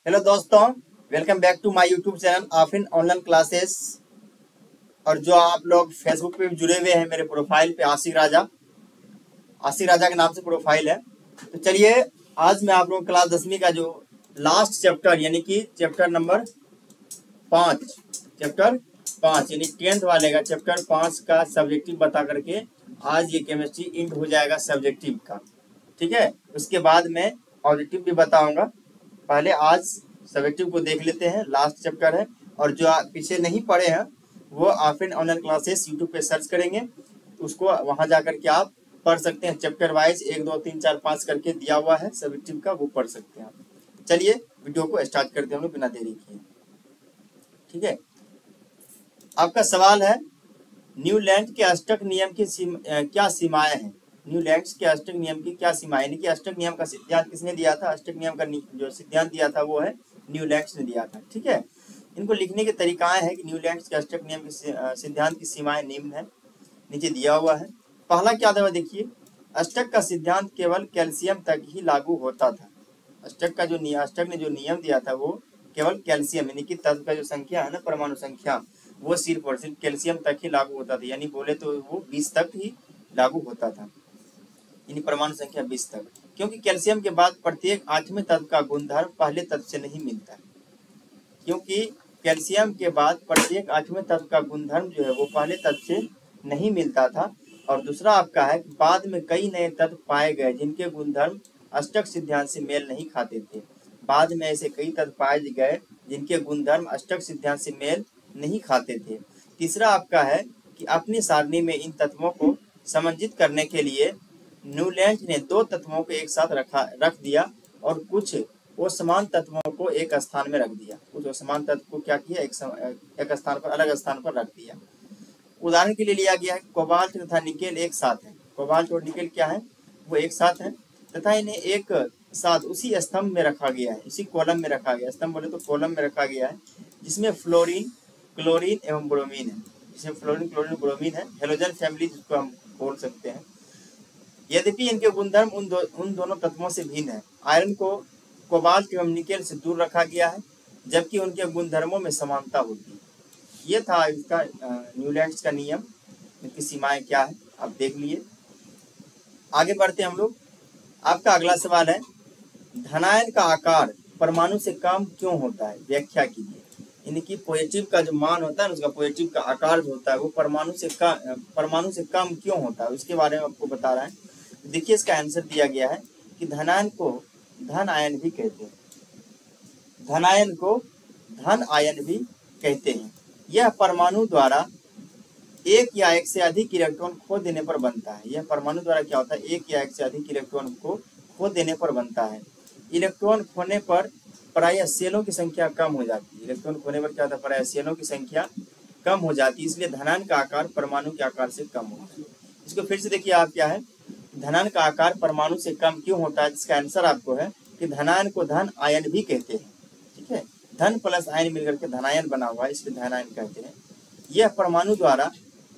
Hello दोस्तों, welcome back to my YouTube channel Aafin online classes. और जो आप लोग फेसबुक पे भी जुड़े हुए हैं मेरे प्रोफाइल पे आशिक राजा के नाम से प्रोफाइल है। तो चलिए, आज मैं आप लोगों को क्लास 10वीं का जो लास्ट चैप्टर यानी कि चैप्टर नंबर 5 यानी 10th वाले का चैप्टर 5 का सब्जेक्टिव बता करके आज ये केमिस्ट्री इंड हो जाएगा सब्जेक्टिव का। ठीक है, उसके बाद मैं ऑब्जेक्टिव भी बताऊंगा। पहले आज सब्जेक्टिव को देख लेते हैं, लास्ट चैप्टर है। और जो आप पीछे नहीं पढ़े हैं वो आफिन ऑनलाइन क्लासेस यूट्यूब पे सर्च करेंगे, उसको वहां जाकर के आप पढ़ सकते हैं। चैप्टर वाइज 1 2 3 4 5 करके दिया हुआ है सब्जेक्टिव का, वो पढ़ सकते हैं आप। चलिए वीडियो को स्टार्ट करते हैं हम लोग बिना देरी किए। ठीक है, आपका सवाल है न्यूलैंड के अष्टक नियम की क्या सीमाएं हैं। न्यूलैंड के अष्टक नियम की क्या सीमाएं, यानी कि अष्टक नियम का सिद्धांत किसने दिया था। अष्टक नियम का जो सिद्धांत दिया था वो है न्यूलैंड ने दिया था। ठीक है, इनको लिखने के तरीकाएं है कि न्यूलैंड के अष्टक नियम के सिद्धांत की सीमाएं निम्न है, नीचे दिया हुआ है। पहला क्या था देखिए, अष्टक का सिद्धांत केवल कैल्शियम तक ही लागू होता था। अष्टक ने जो नियम दिया था वो केवल कैल्शियम यानी कि तत्व का जो संख्या है ना, परमाणु संख्या, वो सिर्फ और सिर्फ कैल्शियम तक ही लागू होता था। यानी बोले तो वो 20 तक ही लागू होता था, यानी परमाणु संख्या 20 तक। क्योंकि कैल्शियम के बाद प्रत्येक 8वें तत्व का गुणधर्म पहले तत्व से नहीं मिलता है। क्योंकि कैल्शियम के बाद प्रत्येक 8वें तत्व का गुणधर्म जो है वो पहले तत्व से नहीं मिलता था। और दूसरा आपका है कि बाद में कई नए तत्व पाए गए जिनके गुणधर्म अष्टक सिद्धांत से मेल नहीं खाते थे। बाद में ऐसे कई तत्व पाए गए जिनके गुणधर्म अष्टक सिद्धांत से मेल नहीं खाते थे। तीसरा आपका है कि अपनी सारणी में इन तत्वों को समंजित करने के लिए न्यूलैंड ने 2 तत्वों को एक साथ रख दिया और कुछ असमान तत्वों को एक स्थान में रख दिया। कुछ असमान तत्व को क्या किया, एक स्थान पर, अलग स्थान पर रख दिया। उदाहरण के लिए लिया गया है कोबाल्ट तथा निकेल एक साथ है। कोबाल्ट और निकेल क्या है, वो एक साथ है तथा इन्हें एक साथ उसी स्तंभ में रखा गया है, इसी कॉलम में रखा गया। स्तंभ बोले तो कॉलम में रखा गया है, जिसमें फ्लोरीन, क्लोरीन एवं ब्रोमीन है। जिसमें फ्लोरीन, क्लोरीन, ब्रोमीन है, हेलोजन फैमिली जिसको हम बोल सकते हैं। यद्यपि इनके गुणधर्म उन दोनों तत्वों से भिन्न है। आयरन को कोबाल्ट एवं निकेल से दूर रखा गया है, जबकि उनके गुणधर्मों में समानता होती है। ये था इसका न्यूलैंड का नियम, इनकी सीमाएं क्या है आप देख लिए। आगे बढ़ते हम लोग। आपका अगला सवाल है धनायन का आकार परमाणु से कम क्यों होता है, व्याख्या कीजिए। यानी कि पॉजिटिव का जो मान होता है, उसका पॉजिटिव का आकार जो होता है वो परमाणु से कम क्यों होता है, उसके बारे में आपको बता रहा है। देखिए, इसका आंसर दिया गया है कि धनायन को धन आयन भी कहते हैं। धनायन को धन आयन भी कहते हैं। यह परमाणु द्वारा एक या एक से अधिक इलेक्ट्रॉन खो देने पर बनता है। यह परमाणु द्वारा क्या होता है, एक या एक से अधिक इलेक्ट्रॉन को खो देने पर बनता है। इलेक्ट्रॉन खोने पर प्रायः सेलों की संख्या कम हो जाती है। इलेक्ट्रॉन खोने पर क्या होता है, प्रायः सेलों की संख्या कम हो जाती है, इसलिए धनायन का आकार परमाणु के आकार से कम होता है। इसको फिर से देखिए, आप क्या है, धनायन का आकार परमाणु से कम क्यों होता है। इसका आंसर आपको है कि धनायन को धन आयन भी कहते हैं। ठीक है, धन प्लस आयन मिलकर के धनायन बना हुआ है, इसलिए धनायन कहते हैं। यह परमाणु द्वारा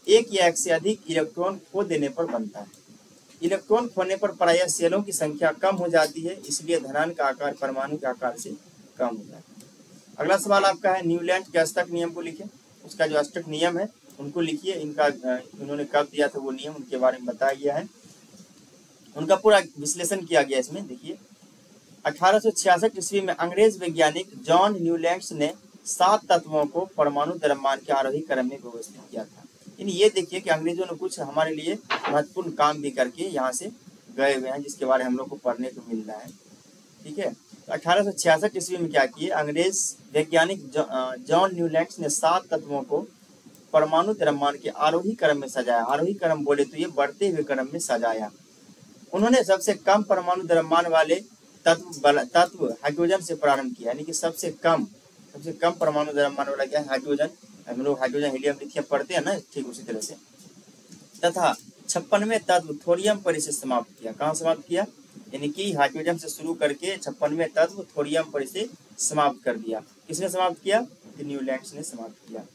एक या एक से अधिक इलेक्ट्रॉन खो देने पर बनता है। इलेक्ट्रॉन खोने पर प्रायः सेलों की संख्या कम हो जाती है, इसलिए धनायन का आकार परमाणु के आकार से कम हो जाता है। अगला सवाल आपका है न्यूलैंड के अष्टक नियम को लिखें। उसका जो अष्टक नियम है उनको लिखिए। इनका उन्होंने कब दिया था वो नियम, उनके बारे में बताया गया है, उनका पूरा विश्लेषण किया गया इसमें। देखिए, 1866 ईस्वी में अंग्रेज वैज्ञानिक जॉन न्यूलैंड ने 7 तत्वों को परमाणु द्रव्यमान के आरोही क्रम में व्यवस्थित किया था। ये देखिए कि अंग्रेजों ने कुछ हमारे लिए महत्वपूर्ण काम भी करके यहाँ से गए हुए हैं, जिसके बारे में हम लोग को पढ़ने को मिल रहा है। ठीक है, 1866 ईस्वी में क्या किए, अंग्रेज वैज्ञानिक जॉन न्यूलैंड ने 7 तत्वों को परमाणु द्रव्यमान के आरोही क्रम में सजाया। आरोही क्रम बोले तो ये बढ़ते हुए क्रम में सजाया। उन्होंने सबसे कम परमाणु द्रव्यमान वाले तत्व हाइड्रोजन से प्रारंभ किया, यानी कि सबसे कम परमाणु द्रव्यमान वाला क्या है, हाइड्रोजन। हम लोग हाइड्रोजन, हीलियम, लिथियम पढ़ते हैं ना, ठीक उसी तरह से। तथा 56वें तत्व थोरियम पर इसे समाप्त किया। कहाँ समाप्त किया, यानी कि हाइड्रोजन से शुरू करके 56वें तत्व थोरियम पर इसे समाप्त कर दिया। किसने समाप्त किया, न्यूलैंड ने समाप्त किया।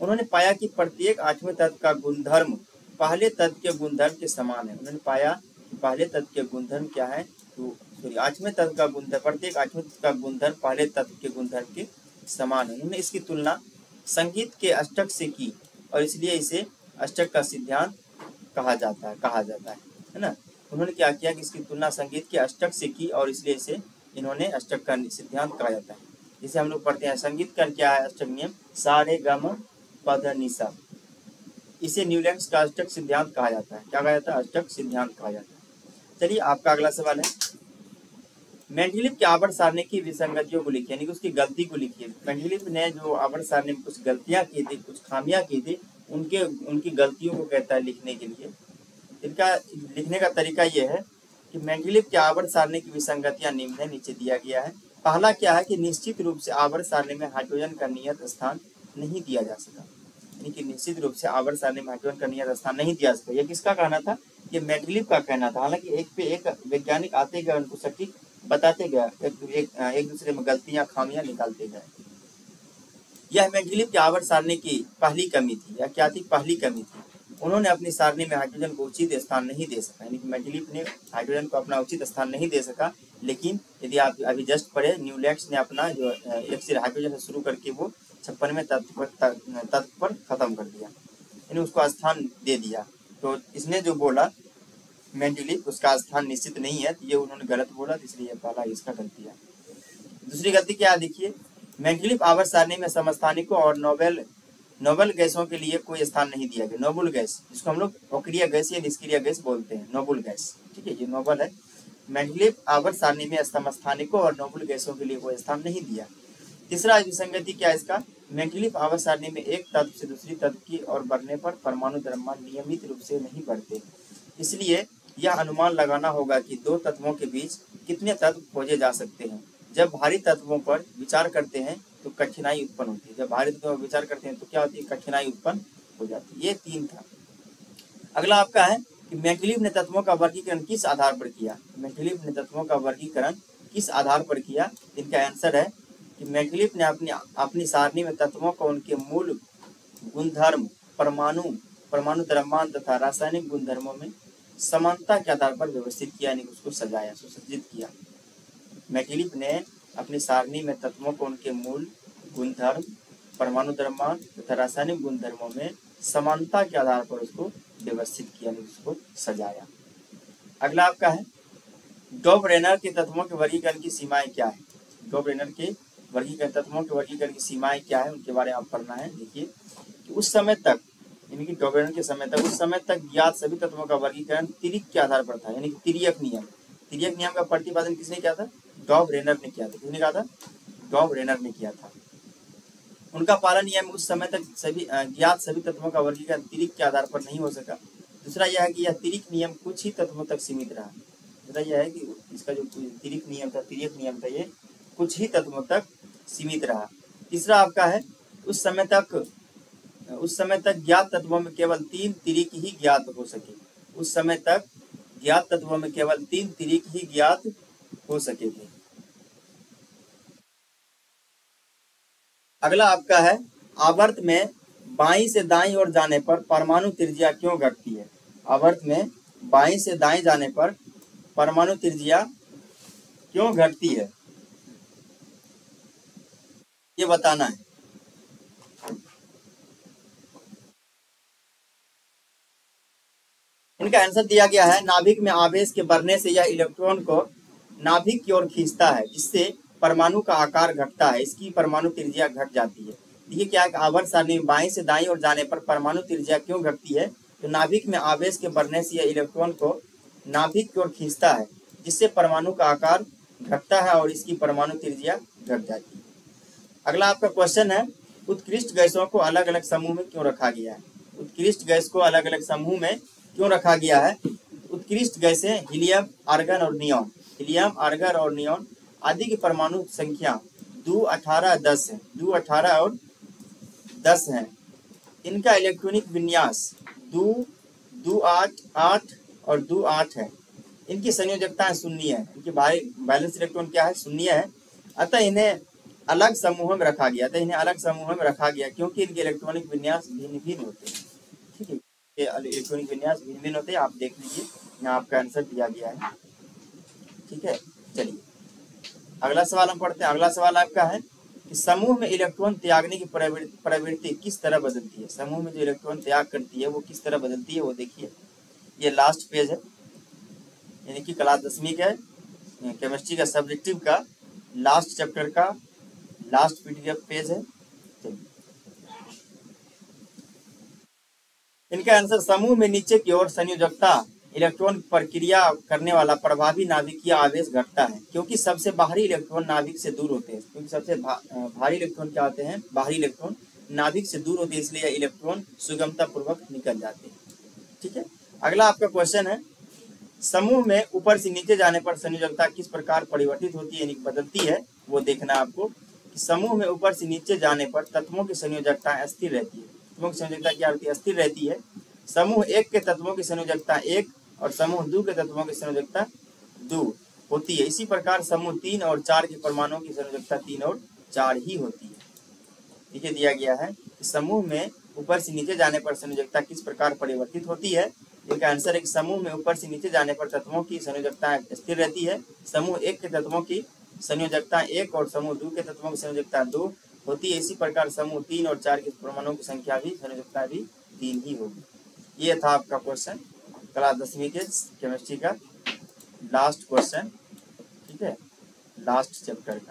उन्होंने पाया कि प्रत्येक 8वें तत्व का गुणधर्म पहले तत्व के गुणधर्म के समान है। उन्होंने पाया कि पहले तत्व के गुणधर्म क्या है, तो सॉरी 8वें तत्व का गुणधर्म, प्रत्येक 8वें तत्व का गुणधर्म पहले तत्व के गुणधर्म के समान है। उन्होंने इसकी तुलना संगीत के अष्टक से की और इसलिए इसे अष्टक का सिद्धांत कहा जाता है ना। उन्होंने क्या किया कि इसकी तुलना संगीत के अष्टक से की और इसलिए इसे इन्होंने अष्टक का सिद्धांत कहा जाता है। जिसे हम लोग पढ़ते हैं संगीत का क्या है अष्टक नियम, सा रे ग म प ध नि सा। इसे न्यूलैंड्स का अष्टक सिद्धांत कहा जाता है। क्या कहा जाता है? अष्टक सिद्धांत कहा जाता है। चलिए आपका अगला सवाल है, मेंडलीव के आवर्त सारणी की विसंगतियों को लिखिए, यानी कि उसकी गलती को लिखिए। मेंडलीव ने जो आवर्त सारणी में कुछ गलतियां की थी, कुछ खामियां की थी, उनकी गलतियों को कहता है लिखने के लिए। इनका लिखने का तरीका यह है कि मेंडलीव के आवर्त सारणी की विसंगतियां निम्न है, नीचे दिया गया है। पहला क्या है कि निश्चित रूप से आवर्त सारणी में हाइड्रोजन का नियत स्थान नहीं दिया जा सका, यानी कि निश्चित रूप से आवर्त सारणी में हाइड्रोजन का नियत स्थान नहीं दिया सका। यह किसका कहना था? ये मेंडलीव का कहना था। हालांकि एक पे एक वैज्ञानिक आते गए, उनको सटीक बताते गए, एक दूसरे में गलतियां खामियां निकालते गए। यह मेंडलीव की आवर्त सारणी की पहली कमी थी। या क्या थी? पहली कमी थी। उन्होंने अपनी सारणी में हाइड्रोजन को उचित स्थान नहीं दे सका, यानी कि मेंडलीव ने हाइड्रोजन को अपना उचित स्थान नहीं दे सका। लेकिन यदि आप अभी जस्ट पढ़े, न्यूलैंड्स ने अपना जो एक से हाइड्रोजन से शुरू करके वो 56वें तत्व पर खत्म कर दिया, यानी उसको स्थान दे दिया। तो इसने जो बोला मेंडलीव, उसका स्थान निश्चित नहीं है, तो ये उन्होंने गलत बोला, इसलिए पहला इसका गलती है। दूसरी गलती क्या है देखिए, मेंडलीव आवर्त सारणी में समस्थानिकों और नोबल गैसों के लिए कोई स्थान नहीं दिया गया। नोबल गैस, जिसको हम लोग अक्रिय गैस या निष्क्रिय गैस बोलते हैं, नोबल गैस, ठीक है, ये नोबल है। मेंडलीव आवर्त सारणी में समस्थानिकों और नोबल गैसों के लिए कोई स्थान नहीं दिया। तीसरा विसंगति क्या है इसका? मेंडलीव आवर्त सारणी में एक तत्व से दूसरी तत्व की ओर बढ़ने पर परमाणु द्रव्यमान नियमित रूप से नहीं बढ़ते, इसलिए यह अनुमान लगाना होगा कि दो तत्वों के बीच कितने तत्व खोजे जा सकते हैं। जब भारी तत्वों पर विचार करते हैं तो कठिनाई उत्पन्न होती है। जब भारी तत्वों पर विचार करते हैं तो क्या होती है? कठिनाई उत्पन्न हो जाती है। ये 3 था। अगला आपका है कि मेंडलीव ने तत्वों का वर्गीकरण किस आधार पर किया? मेंडलीव ने तत्वों का वर्गीकरण किस आधार पर किया? इनका आंसर है कि मेंडलीव ने अपनी सारणी में तत्वों को उनके मूल गुणधर्म, परमाणु द्रव्यमान तथा रासायनिक गुणधर्मों में समानता के आधार पर व्यवस्थित किया, यानी उसको सजाया, सुसज्जित किया। मेंडलीव ने अपनी सारणी में तत्वों को उनके मूल गुणधर्म, परमाणु द्रव्यमान तथा रासायनिक गुणधर्मों में समानता के आधार पर उसको व्यवस्थित किया, यानी उसको सजाया। अगला आपका है, डॉबरेनर के तत्वों के वर्गीकरण की सीमाएं क्या है? डॉबरेनर के तत्वों के वर्गीकरण की सीमाएं क्या है, उनके बारे में आप पढ़ना है। देखिए कि उस समय तक, यानी कि डॉबरेनर के समय तक, उस समय तक ज्ञात सभी तत्वों का वर्गीकरण तिर्यक के आधार पर था, यानी कि तिर्यक नियम का प्रतिपादन किसने किया था? डॉबरेनर ने किया था। किसने कहा था? डॉबरेनर ने किया था। उनका पालन नियम उस समय तक ज्ञात सभी तत्वों का वर्गीकरण तिर्यक के आधार पर नहीं हो सका। दूसरा यह है कि यह तिर्यक नियम कुछ ही तत्वों तक सीमित रहा। दूसरा यह है कि इसका जो तिर्यक नियम था ये कुछ ही तत्वों तक सीमित रहा। तीसरा आपका है, उस समय तक ज्ञात तत्वों में केवल 3 तिर्यक ही ज्ञात हो सके। उस समय तक ज्ञात तत्वों में केवल 3 तिर्यक ही ज्ञात हो सके थे। अगला आपका है, आवर्त में बाईं से दाईं ओर जाने पर परमाणु त्रिज्या क्यों घटती है? आवर्त में बाईं से दाईं जाने पर परमाणु त्रिज्या क्यों घटती है, ये बताना है। इनका आंसर दिया गया है, नाभिक में आवेश के बढ़ने से यह इलेक्ट्रॉन को नाभिक की ओर खींचता है, जिससे परमाणु का आकार घटता है, इसकी परमाणु त्रिज्या घट जाती है। देखिए क्या है, आवर्त सारणी में बाईं से दाईं ओर जाने पर परमाणु त्रिज्या क्यों घटती है? तो नाभिक में आवेश के बढ़ने से यह इलेक्ट्रॉन को नाभिक की ओर खींचता है, जिससे परमाणु का आकार घटता है और इसकी परमाणु त्रिज्या घट जाती है। अगला आपका क्वेश्चन है, उत्कृष्ट गैसों को अलग अलग समूह में क्यों रखा गया है? उत्कृष्ट गैस को अलग अलग समूह में क्यों रखा गया है? उत्कृष्ट गैसें हीलियम, आर्गन और नियॉन। हीलियम, आर्गन और नियॉन आदि की परमाणु संख्या 2, 18, 10 है। 2, 18 और 10 है। इनका इलेक्ट्रॉनिक विन्यास 2, 2, 8, 8 और 2, 8 है। इनकी संयोजकता शून्य है। इनकी बैलेंस इलेक्ट्रॉन क्या है? शून्य है। अतः इन्हें अलग समूहों में रखा गया क्योंकि इनके इलेक्ट्रॉनिक विन्यास भिन्न भिन्न होते हैं। ठीक है, इलेक्ट्रॉनिक विन्यास भिन्न भिन्न होते हैं। आप देख लीजिए, यहाँ आपका आंसर दिया गया है। ठीक है, चलिए। अगला सवाल हम पढ़ते हैं। अगला सवाल आपका है कि समूह में इलेक्ट्रॉन त्यागने की प्रवृत्ति किस तरह बदलती है। समूह में जो इलेक्ट्रॉन त्याग करती है वो किस तरह बदलती है वो देखिए। ये लास्ट पेज है, यानी कि क्लास 10वीं का केमिस्ट्री का सब्जेक्टिव का लास्ट चैप्टर का लास्ट पीडीएफ पेज है। इनका आंसर, समूह में नीचे की ओर संयोजकता इलेक्ट्रॉन प्रक्रिया करने वाला प्रभावी नाभिकीय आवेश घटता है, क्योंकि सबसे बाहरी इलेक्ट्रॉन नाभिक से दूर होते हैं। क्योंकि सबसे भारी इलेक्ट्रॉन क्या होते हैं, बाहरी इलेक्ट्रॉन नाभिक से दूर होते हैं, इसलिए इलेक्ट्रॉन सुगमता पूर्वक निकल जाते हैं। ठीक है, अगला आपका क्वेश्चन है, समूह में ऊपर से नीचे जाने पर संयोजकता किस प्रकार परिवर्तित होती है, यानी बदलती है, वो देखना आपको। समूह में ऊपर से नीचे जाने पर तत्वों की संयोजकता स्थिर रहती है। तत्वों की संयोजकता क्या होती है, स्थिर रहती है। समूह 1 के तत्वों की संयोजकता 1 और समूह 2 के तत्वों की संयोजकता 2 होती है। इसी प्रकार समूह 3 और 4 के परमाणुओं की संयोजकता 3 और 4 ही होती है। ठीक है, दिया गया है कि समूह में ऊपर से नीचे जाने पर संयोजकता किस प्रकार परिवर्तित होती है। इनका आंसर है कि समूह में ऊपर से नीचे जाने पर तत्वों की संयोजकता स्थिर रहती है। समूह 1 के तत्वों की संयोजकता 1 और समूह 2 के तत्वों की संयोजकता 2 होती है। इसी प्रकार समूह 3 और 4 के परमाणुओं की संख्या भी संयोजकता भी 3 ही होगी। ये था आपका क्वेश्चन क्लास 10वीं के केमिस्ट्री का लास्ट क्वेश्चन। ठीक है, लास्ट चैप्टर का।